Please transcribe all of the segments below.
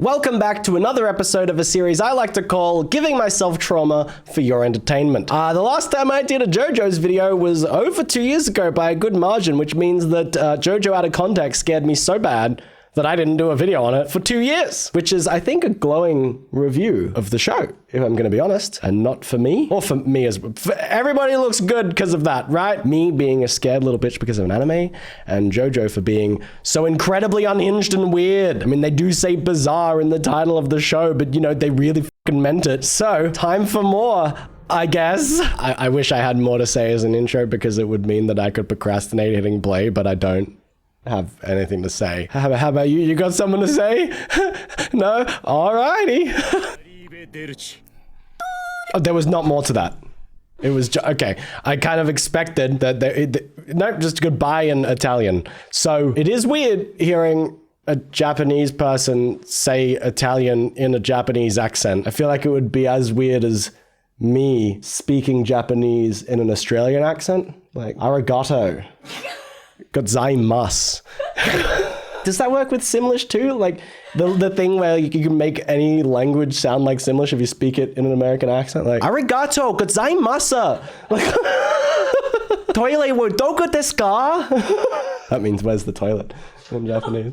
Welcome back to another episode of a series I like to call Giving Myself Trauma for Your Entertainment. The last time I did a Jojo's video was over 2 years ago by a good margin, which means that Jojo Out of Context scared me so bad that I didn't do a video on it for 2 years, which is, I think, a glowing review of the show, if I'm going to be honest, and not for me, or for me as for everybody looks good because of that, right? Me being a scared little bitch because of an anime, and Jojo for being so incredibly unhinged and weird. I mean, they do say bizarre in the title of the show, but you know, they really fucking meant it. So, time for more, I guess. I wish I had more to say as an intro because it would mean that I could procrastinate hitting play, but I don't have anything to say. How about you? You got something to say? No? Alrighty. Oh, there was not more to that. It was okay. I kind of expected that no, just goodbye in Italian. So it is weird hearing a Japanese person say Italian in a Japanese accent. I feel like it would be as weird as me speaking Japanese in an Australian accent. Like, arigato. Gozaimasu. Does that work with Simlish too? Like the thing where you can make any language sound like Simlish if you speak it in an American accent? Like, arigato gozaimasu. Like, toilet wo doku desu ka? That means where's the toilet in Japanese?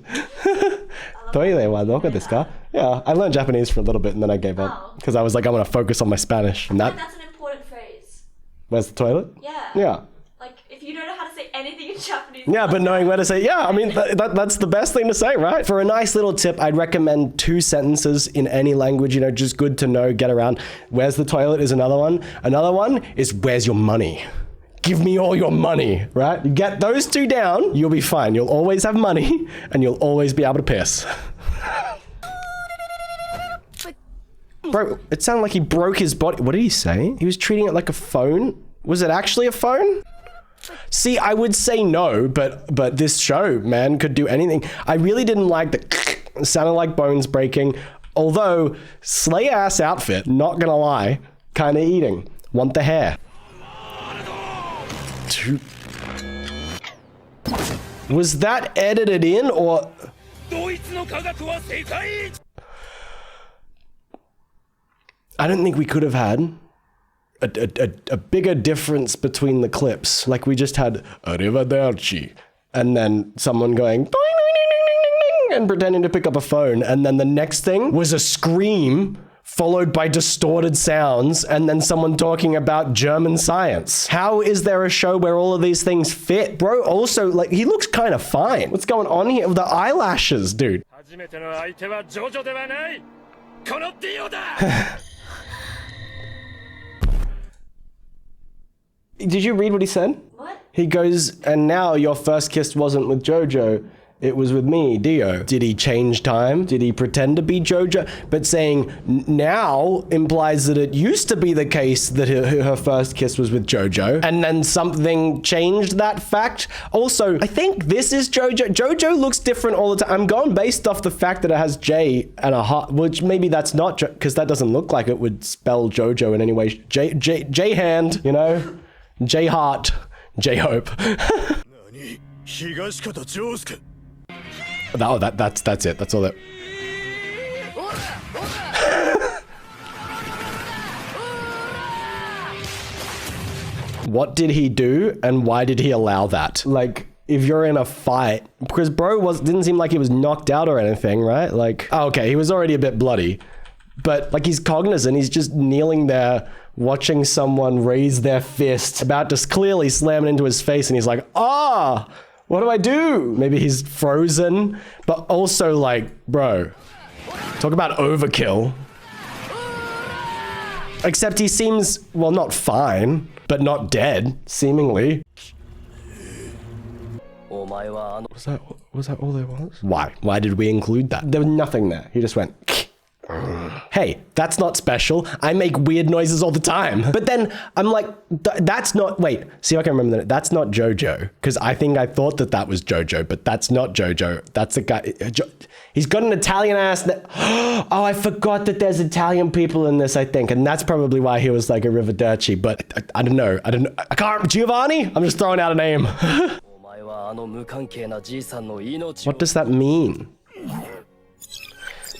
Toilet wa doku desu ka? Yeah, I learned Japanese for a little bit and then I gave up because I was like, I want to focus on my Spanish. And that's an important phrase. Where's the toilet? Yeah. Yeah. Like, if you don't know how to say anything in Japanese. Yeah, but knowing where to say, yeah, I mean, that's the best thing to say, right? For a nice little tip, I'd recommend 2 sentences in any language, you know, just good to know, get around. Where's the toilet is another one. Another one is, where's your money? Give me all your money, right? You get those 2 down, you'll be fine. You'll always have money and you'll always be able to piss. Bro, it sounded like he broke his body. What did he say? He was treating it like a phone? Was it actually a phone? See, I would say no, but this show, man, could do anything. I really didn't like the it sounded like bones breaking. Although, slay ass outfit, not gonna lie, kinda eating. Want the hair. Was that edited in or? I don't think we could have had a bigger difference between the clips. Like we just had arrivederci and then someone going ding, ding, ding, ding, ding, and pretending to pick up a phone, and then the next thing was a scream followed by distorted sounds and then someone talking about German science. How is there a show where all of these things fit? Bro, also, like, he looks kind of fine. What's going on here with the eyelashes, dude? Did you read what he said? What? He goes, and now your first kiss wasn't with Jojo, it was with me, Dio. Did he change time? Did he pretend to be Jojo? But saying now implies that it used to be the case that her first kiss was with Jojo, and then something changed that fact. Also, I think this is Jojo. Jojo looks different all the time. I'm going based off the fact that it has J and a heart, which maybe that's not, because that doesn't look like it would spell Jojo in any way. J hand, you know? J Heart, J Hope. Oh, that's it. That's all that. What did he do, and why did he allow that? Like, if you're in a fight, because bro didn't seem like he was knocked out or anything, right? Like, oh, okay, he was already a bit bloody, but like he's cognizant. He's just kneeling there, watching someone raise their fist, about to clearly slam it into his face, and he's like, ah, what do I do? Maybe he's frozen, but also like, bro, talk about overkill. Except he seems, well, not fine, but not dead, seemingly. Was that all there was? Why? Why did we include that? There was nothing there. He just went, hey, that's not special. I make weird noises all the time. But then I'm like, that's not, wait, see if I can remember that. That's not Jojo. Because I think I thought that was Jojo, but that's not Jojo. That's a guy. He's got an Italian ass. Oh, I forgot that there's Italian people in this, I think. And that's probably why he was like a Arrivederci. But I don't know. I can't. Giovanni? I'm just throwing out a name. What does that mean?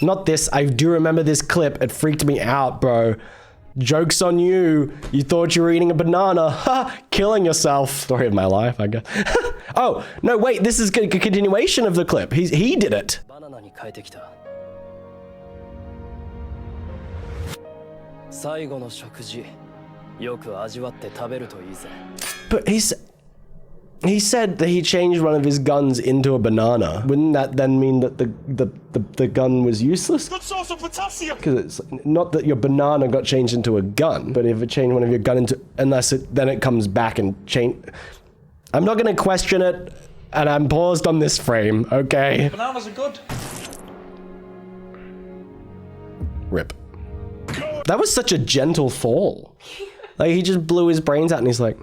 Not this. I do remember this clip. It freaked me out, bro. Joke's on you. You thought you were eating a banana. Ha! Killing yourself. Story of my life, I guess. Oh, no, wait. This is a continuation of the clip. He did it. But he said that he changed one of his guns into a banana. Wouldn't that then mean that the gun was useless? Good source of potassium! Because it's not that your banana got changed into a gun, but if it changed one of your gun into, then it comes back and change. I'm not gonna question it, and I'm paused on this frame, okay? Bananas are good. Rip. That was such a gentle fall. Like, he just blew his brains out and he's like,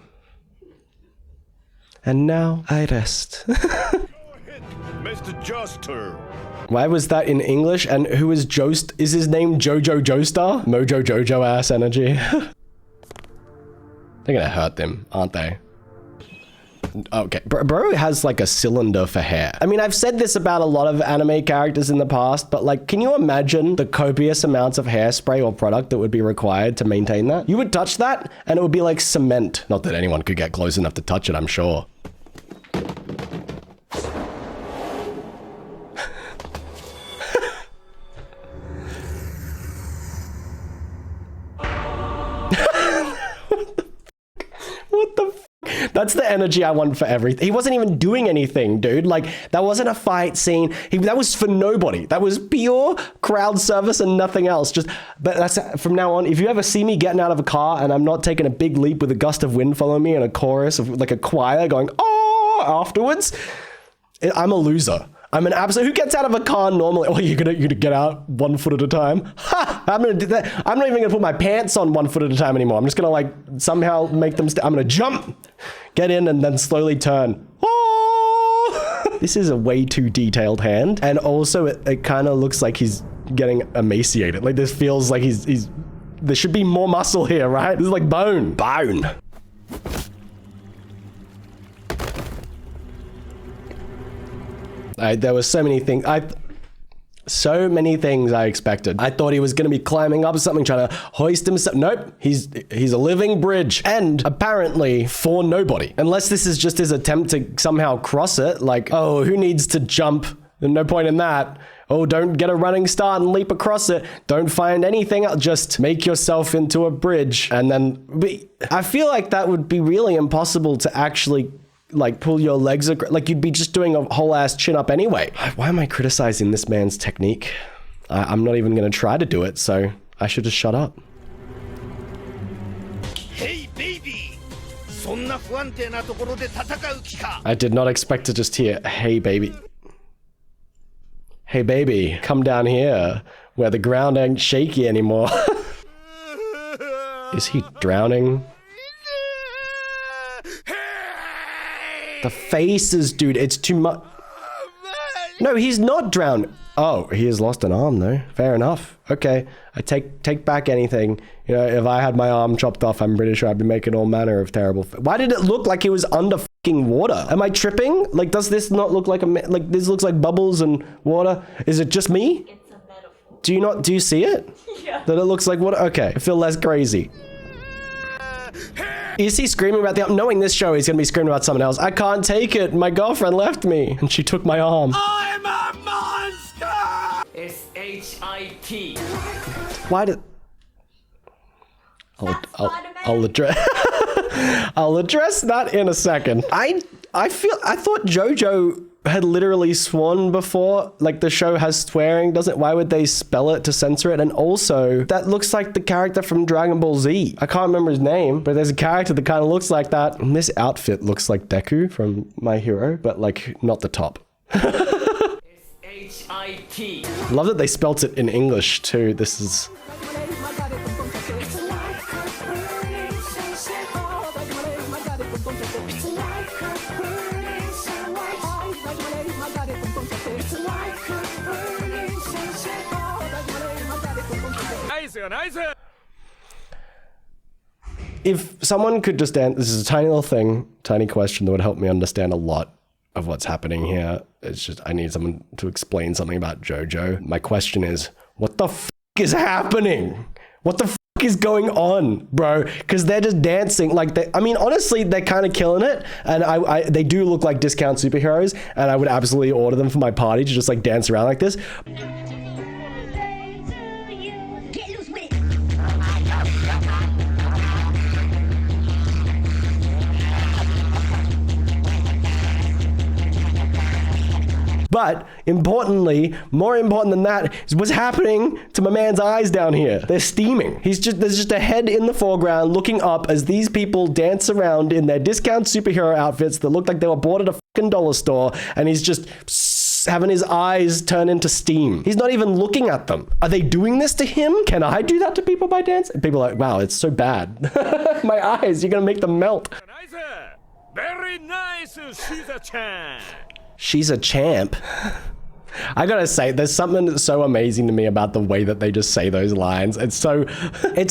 and now I rest. Mr. Joster. Why was that in English? And who is Jost? Is his name Jojo Joestar? Mojo Jojo ass energy. They're gonna hurt them, aren't they? Okay, bro has like a cylinder for hair. I mean, I've said this about a lot of anime characters in the past, but like, can you imagine the copious amounts of hairspray or product that would be required to maintain that? You would touch that and it would be like cement. Not that anyone could get close enough to touch it, I'm sure. What the f? That's the energy I want for everything. He wasn't even doing anything, dude. Like, that wasn't a fight scene. That was for nobody. That was pure crowd service and nothing else. But that's from now on. If you ever see me getting out of a car and I'm not taking a big leap with a gust of wind following me and a chorus of like a choir going, oh, afterwards, I'm a loser. I'm an absolute. Who gets out of a car normally? Oh, you're gonna get out 1 foot at a time. Ha! I'm gonna do that. I'm not even gonna put my pants on 1 foot at a time anymore. I'm just gonna like somehow make them. I'm gonna jump, get in, and then slowly turn. Oh! This is a way too detailed hand, and also it kind of looks like he's getting emaciated. Like, this feels like he's. There should be more muscle here, right? This is like bone. There were so many things. So many things I expected. I thought he was going to be climbing up something, trying to hoist himself. Nope, he's a living bridge, and apparently for nobody. Unless this is just his attempt to somehow cross it. Like, oh, who needs to jump? There's no point in that. Oh, don't get a running start and leap across it. Don't find anything else. Just make yourself into a bridge, and then. I feel like that would be really impossible to actually. Like, pull your legs, like you'd be just doing a whole ass chin up anyway. Why am I criticizing this man's technique? I'm not even gonna try to do it, so I should just shut up. Hey baby! I did not expect to just hear, hey baby. Hey baby, come down here, where the ground ain't shaky anymore. Is he drowning? The faces, dude, it's too much. No, he's not drowned. Oh, he has lost an arm though. Fair enough. Okay, I take back anything. You know, if I had my arm chopped off, I'm pretty sure I'd be making all manner of terrible. Why did it look like he was under fucking water? Am I tripping? Like, does this not look like like this looks like bubbles and water? Is it just me? It's a metaphor. Do you see it? Yeah. That it looks like water? Okay, I feel less crazy. Is he screaming about the... Knowing this show, he's gonna be screaming about something else. I can't take it. My girlfriend left me. And she took my arm. I'm a monster! S-H-I-T. Why did... I'll address... I'll address that in a second. I thought Jojo had literally sworn before. Like, the show has swearing, doesn't... Why would they spell it to censor it? And also, that looks like the character from Dragon Ball Z. I can't remember his name, but there's a character that kind of looks like that. And this outfit looks like Deku from My Hero, but like, not the top. S-H-I-T. Love that they spelt it in English too. This is... If someone could just this is a tiny little thing, tiny question that would help me understand a lot of what's happening here. it's just, I need someone to explain something about Jojo. My question is, what the f is happening? What the f is going on, bro? Because they're just dancing like I mean, honestly, they're kind of killing it, and they do look like discount superheroes, and I would absolutely order them for my party to just like dance around like this. But importantly, more important than that, is what's happening to my man's eyes down here. They're steaming. There's just a head in the foreground looking up as these people dance around in their discount superhero outfits that look like they were bought at a fucking dollar store, and he's just having his eyes turn into steam. He's not even looking at them. Are they doing this to him? Can I do that to people by dancing? People are like, wow, it's so bad. My eyes, you're gonna make them melt. Very nice, she's a champ. She's a champ. I gotta say, there's something that's so amazing to me about the way that they just say those lines. It's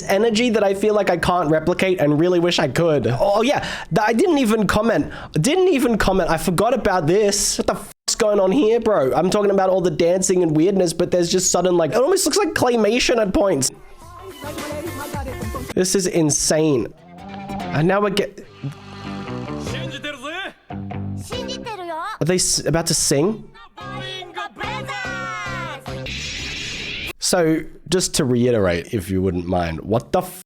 energy that I feel like I can't replicate and really wish I could. Oh yeah, I didn't even comment. I forgot about this. What the fuck's going on here, bro? I'm talking about all the dancing and weirdness, but there's just sudden, like, it almost looks like claymation at points. This is insane. And now are they about to sing? So, just to reiterate, if you wouldn't mind, what the f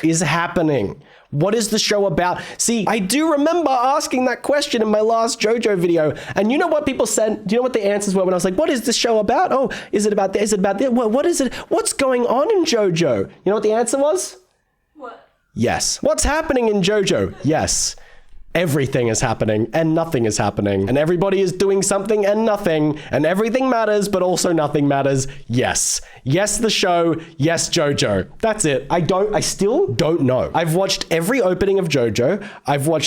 is happening? What is the show about? See, I do remember asking that question in my last Jojo video, and you know what people said? Do you know what the answers were when I was like, what is this show about? Oh, is it about this? Is it about this? What is it? What's going on in Jojo? You know what the answer was? What? Yes. What's happening in Jojo? Yes. Everything is happening and nothing is happening, and everybody is doing something and nothing, and everything matters but also nothing matters. Yes. Yes, the show. Yes, Jojo. That's it. I still don't know. I've watched every opening of Jojo.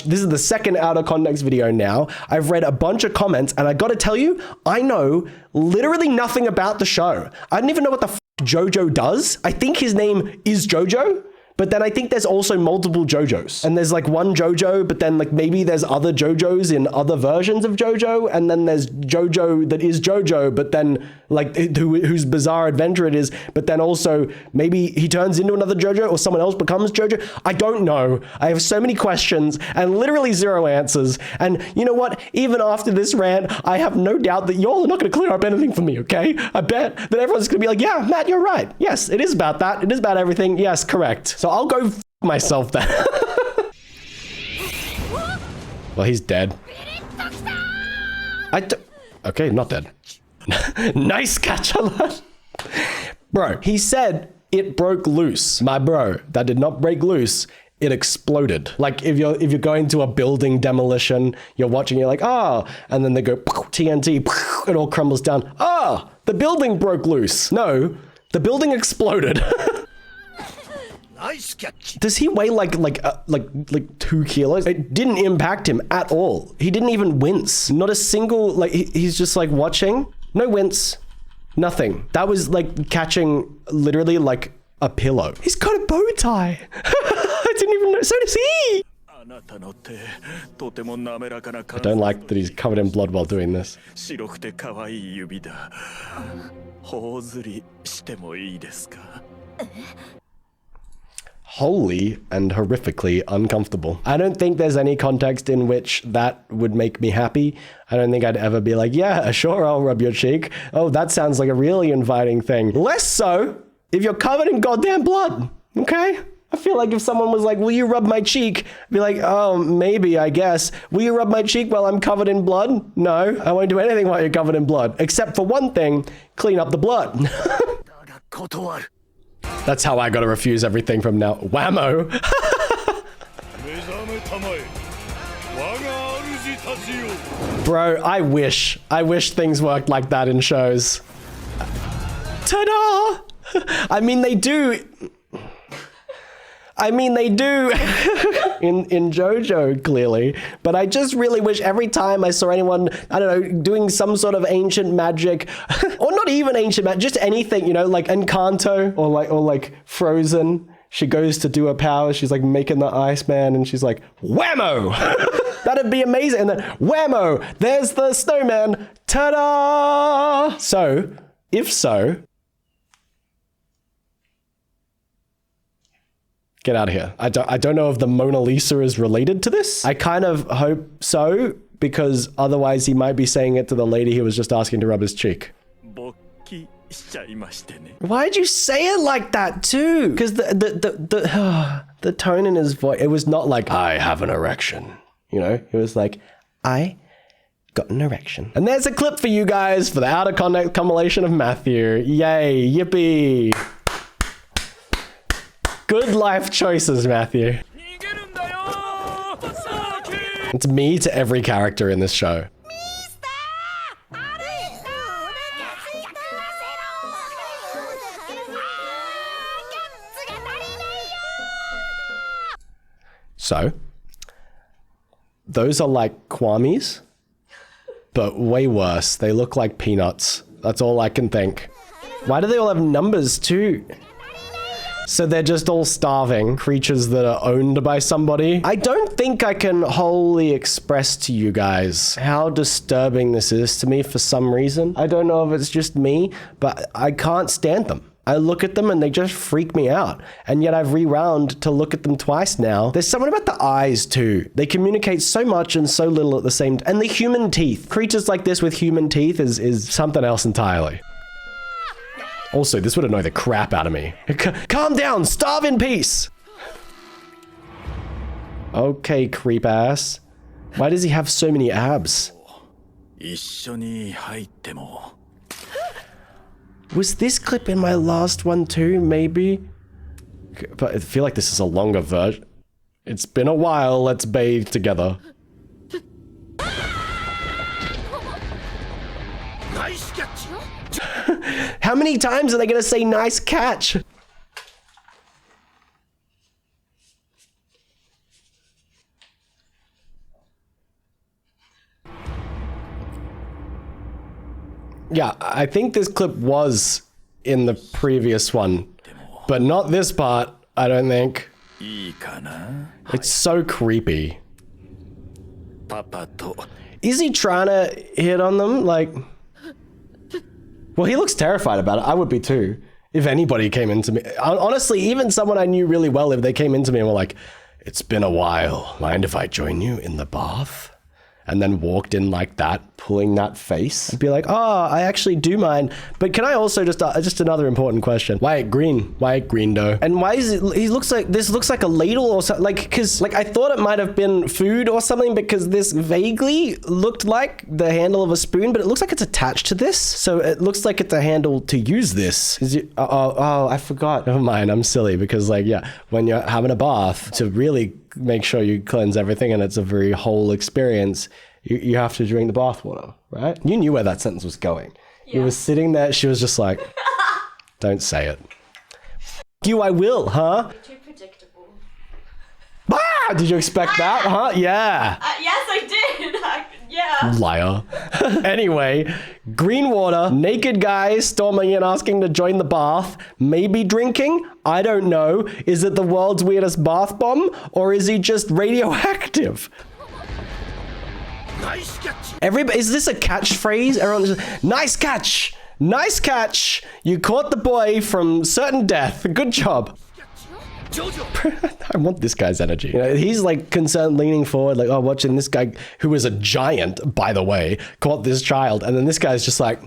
This is the second out of context video now. I've read a bunch of comments, and I gotta tell you, I know literally nothing about the show. I don't even know what the f Jojo does. I think his name is Jojo. But then I think there's also multiple Jojos. And there's like one Jojo, but then like maybe there's other Jojos in other versions of Jojo. And then there's Jojo that is Jojo, but then like whose bizarre adventure it is. But then also maybe he turns into another Jojo or someone else becomes Jojo. I don't know. I have so many questions and literally zero answers. And you know what? Even after this rant, I have no doubt that y'all are not going to clear up anything for me, okay? I bet that everyone's going to be like, yeah, Matt, you're right. Yes, it is about that. It is about everything. Yes, correct. So I'll go f myself then. Well, he's dead. Okay, not dead. Nice catch, lad. Bro, he said it broke loose. My bro, that did not break loose. It exploded. Like if you're going to a building demolition, you're watching, you're like, oh, and then they go TNT, it all crumbles down. Oh, the building broke loose. No, the building exploded. Nice catch. Does he weigh like 2 kilos? It didn't impact him at all. He didn't even wince. Not a single, like he's just like watching. No wince. Nothing. That was like catching literally like a pillow. He's got a bow tie. I didn't even know. So does he. I don't like that he's covered in blood while doing this. Wholly and horrifically uncomfortable. I don't think there's any context in which that would make me happy. I don't think I'd ever be like, yeah, sure, I'll rub your cheek. Oh, that sounds like a really inviting thing. Less so if you're covered in goddamn blood, okay? I feel like if someone was like, will you rub my cheek? I'd be like, oh, maybe, I guess. Will you rub my cheek while I'm covered in blood? No, I won't do anything while you're covered in blood. Except for one thing, clean up the blood. That's how I gotta refuse everything from now. Whammo. Bro, I wish things worked like that in shows. Ta-da! I mean, they do. in Jojo, clearly. But I just really wish every time I saw anyone, I don't know, doing some sort of ancient magic, or not even ancient magic, just anything, you know, like Encanto or like Frozen. She goes to do her powers. She's like making the Iceman and she's like, whammo! That'd be amazing. And then whammo! There's the snowman. Ta-da! So, if so, get out of here. I don't know if the Mona Lisa is related to this. I kind of hope so, because otherwise he might be saying it to the lady he was just asking to rub his cheek. Why'd you say it like that too? Because the tone in his voice, it was not like, I have an erection. You know, it was like, I got an erection. And there's a clip for you guys for the out of context compilation of Matthew. Yay, yippee. Good life choices, Matthew. It's me to every character in this show. So, those are like Kwamis, but way worse. They look like peanuts. That's all I can think. Why do they all have numbers too? So they're just all starving creatures that are owned by somebody. I don't think I can wholly express to you guys how disturbing this is to me for some reason. I don't know if it's just me, but I can't stand them. I look at them and they just freak me out. And yet I've rewound to look at them twice now. There's something about the eyes too. They communicate so much and so little at the same time. And the human teeth. Creatures like this with human teeth is something else entirely. Also, this would annoy the crap out of me. Calm down, starve in peace. Okay, creep ass. Why does he have so many abs? Was this clip in my last one too, maybe? But I feel like this is a longer version. It's been a while, let's bathe together. Nice catch. How many times are they gonna say nice catch? Yeah, I think this clip was in the previous one, but not this part, I don't think. It's so creepy. Is he trying to hit on them? Like, well, he looks terrified about it. I would be too. If anybody came into me, honestly, even someone I knew really well, if they came into me and were like, it's been a while, mind if I join you in the bath? And then walked in like that, pulling that face. I'd be like, oh, I actually do mind. But can I also just another important question. Why green? Why green dough? And why is it, this looks like a ladle or something, like, cause like I thought it might have been food or something because this vaguely looked like the handle of a spoon, but it looks like it's attached to this. So it looks like it's a handle to use this. Is it, oh, I forgot. Never mind, I'm silly because like, yeah, when you're having a bath to really make sure you cleanse everything and it's a very whole experience, you have to drink the bath water, right? You knew where that sentence was going. Yeah. You were sitting there, she was just like, don't say it. You, I will, huh? You're too predictable. Ah, did you expect that, huh? Yeah. Yes, I did. Yeah. Liar. Anyway, green water, naked guy storming in asking to join the bath, maybe drinking, I don't know. Is it the world's weirdest bath bomb or is he just radioactive? Nice catch. Everybody, is this a catchphrase? Everyone's just, nice catch, nice catch. You caught the boy from certain death. Good job. Jojo. I want this guy's energy. You know, he's like concerned, leaning forward, like, oh, watching this guy who is a giant, by the way, caught this child. And then this guy's just like,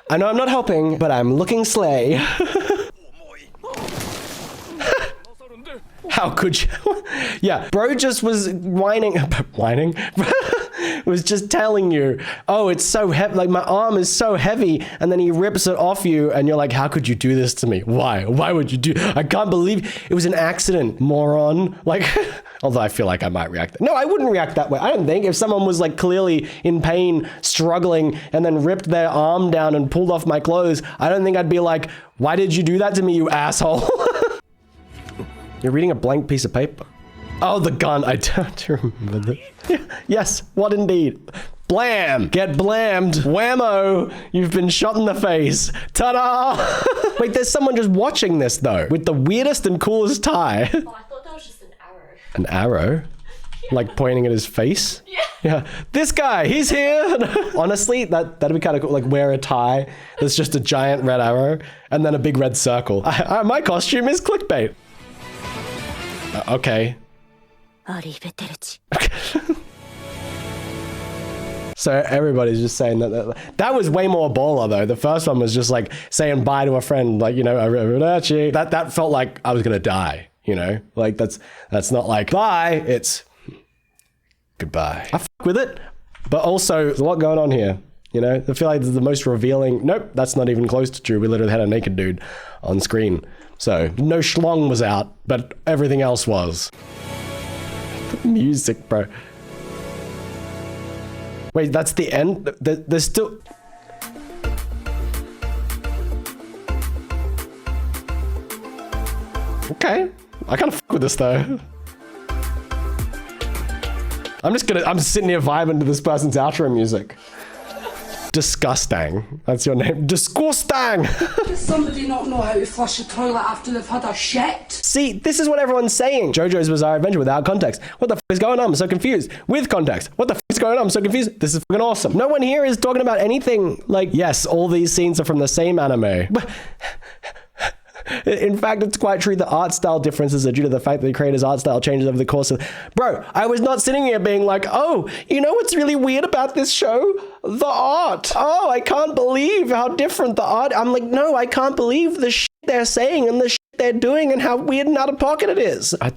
I know I'm not helping, but I'm looking slay. How could you? Yeah, bro just was whining, was just telling you, oh, it's so heavy, like my arm is so heavy, and then he rips it off you, and you're like, how could you do this to me? Why? Why would you do? I can't believe it was an accident, moron. Like, although I feel like I might react. No, I wouldn't react that way. I don't think if someone was like clearly in pain, struggling, and then ripped their arm down and pulled off my clothes, I don't think I'd be like, why did you do that to me, you asshole? You're reading a blank piece of paper. Oh, the gun. I don't remember that. Yes, what indeed? Blam! Get blammed. Whammo! You've been shot in the face. Ta-da! Wait, there's someone just watching this though, with the weirdest and coolest tie. Oh, I thought that was just an arrow. An arrow? Like pointing at his face? Yeah. Yeah. This guy, he's here. Honestly, that'd be kind of cool. Like wear a tie that's just a giant red arrow and then a big red circle. My costume is clickbait. Okay. So everybody's just saying that was way more baller though. The first one was just like saying bye to a friend, like, you know, arrivederci. That felt like I was gonna die, you know? Like that's not like bye, it's goodbye. I fuck with it, but also there's a lot going on here. You know, I feel like this is the most revealing. Nope, that's not even close to true. We literally had a naked dude on screen. So no schlong was out, but everything else was. The music, bro. Wait, that's the end? There's still... Okay. I kind of fuck with this though. I'm sitting here vibing to this person's outro music. Disgusting. That's your name. Disgusting! Does somebody not know how to flush a toilet after they've had a shit? See, this is what everyone's saying. Jojo's Bizarre Adventure without context. What the f is going on? I'm so confused. With context. What the f is going on? I'm so confused. This is fucking awesome. No one here is talking about anything. Like, yes, all these scenes are from the same anime. But in fact, it's quite true. The art style differences are due to the fact that the creator's art style changes over the course of... Bro, I was not sitting here being like, oh, you know what's really weird about this show? The art. Oh, I can't believe how different the art... I'm like, no, I can't believe the shit they're saying and the shit they're doing and how weird and out of pocket it is. I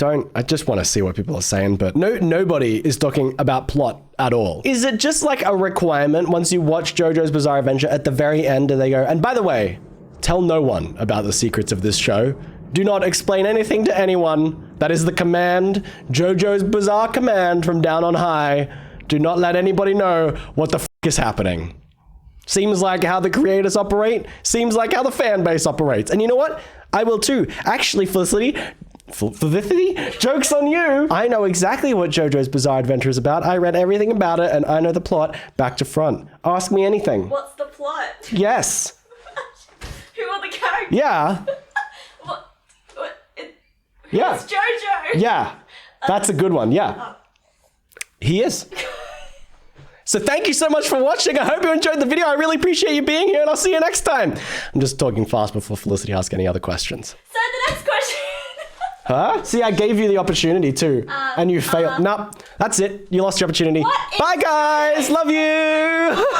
just want to see what people are saying, but nobody is talking about plot at all. Is it just like a requirement once you watch Jojo's Bizarre Adventure at the very end, do they go, and by the way, tell no one about the secrets of this show. Do not explain anything to anyone. That is the command, Jojo's Bizarre command from down on high. Do not let anybody know what the f is happening. Seems like how the creators operate. Seems like how the fan base operates. And you know what? I will too. Actually, Felicity, joke's on you. I know exactly what Jojo's Bizarre Adventure is about. I read everything about it and I know the plot back to front. Ask me anything. What's the plot? Yes. Who are the characters? Yeah. Yeah. It's Jojo. Yeah. That's a good one. Yeah. He is. So thank you so much for watching. I hope you enjoyed the video. I really appreciate you being here and I'll see you next time. I'm just talking fast before Felicity asks any other questions. So the next question. Huh? See, I gave you the opportunity too, and you failed. Nope, that's it. You lost your opportunity. Bye, guys. Love you.